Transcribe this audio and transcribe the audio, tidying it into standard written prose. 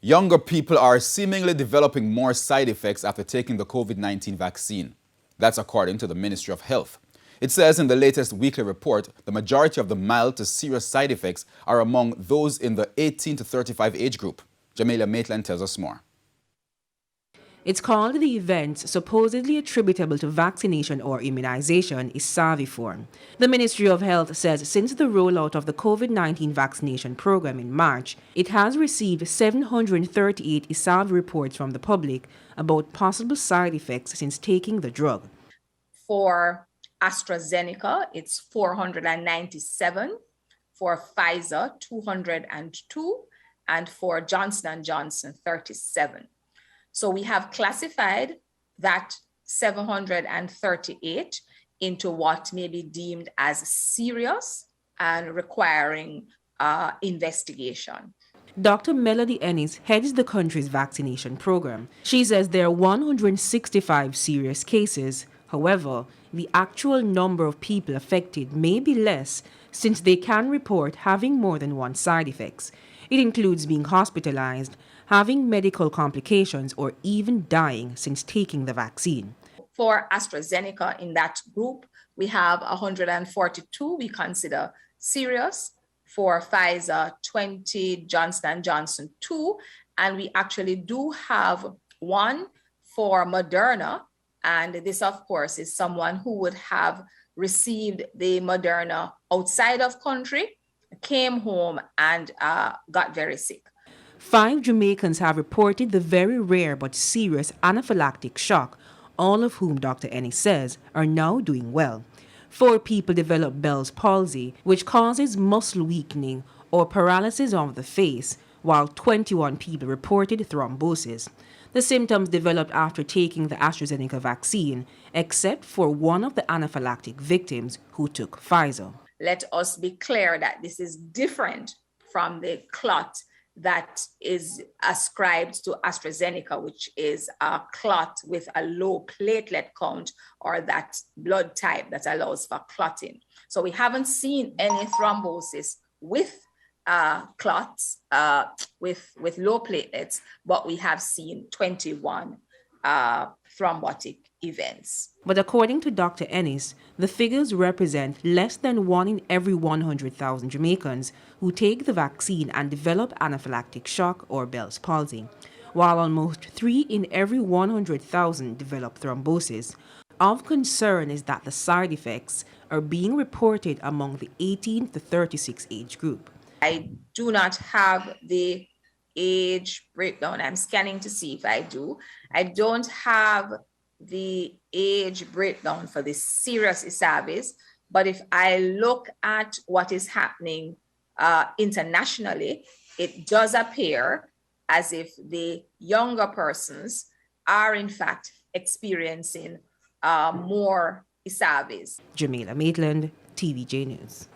Younger people are seemingly developing more side effects after taking the COVID-19 vaccine. That's according to the Ministry of Health. It says in the latest weekly report, the majority of the mild to serious side effects are among those in the 18 to 35 age group. Jamaica Maitland tells us more. It's called the events supposedly attributable to vaccination or immunization is Saviform. The Ministry of Health says since the rollout of the COVID-19 vaccination program in March, it has received 738 ISAV reports from the public about possible side effects since taking the drug. For AstraZeneca, it's 497, for Pfizer, 202, and for Johnson & Johnson, 37. So we have classified that 738 into what may be deemed as serious and requiring investigation. Dr. Melody Ennis heads the country's vaccination program. She says there are 165 serious cases. However, the actual number of people affected may be less since they can report having more than one side effects. It includes being hospitalized, having medical complications, or even dying since taking the vaccine. For AstraZeneca in that group, we have 142 we consider serious. For Pfizer, 20, Johnson & Johnson, 2. And we actually do have one for Moderna. And this, of course, is someone who would have received the Moderna outside of country, came home and got very sick. 5 Jamaicans have reported the very rare but serious anaphylactic shock, all of whom Dr. Ennis says are now doing well. 4 people developed Bell's palsy, which causes muscle weakening or paralysis of the face, while 21 people reported thrombosis. The symptoms developed after taking the AstraZeneca vaccine, except for one of the anaphylactic victims who took Pfizer. Let us be clear that this is different from the clot that is ascribed to AstraZeneca, which is a clot with a low platelet count or that blood type that allows for clotting. So we haven't seen any thrombosis with clots with low platelets, but we have seen 21 thrombotic events. But according to Dr. Ennis, the figures represent less than 1 in every 100,000 Jamaicans who take the vaccine and develop anaphylactic shock or Bell's palsy, while almost 3 in every 100,000 develop thrombosis. Of concern is that the side effects are being reported among the 18 to 36 age group. I do not have the age breakdown. I'm scanning to see if I do. I don't have the age breakdown for the serious ISAVs, but if I look at what is happening internationally, it does appear as if the younger persons are in fact experiencing more ISAVs. Jamaica Maitland, TVJ News.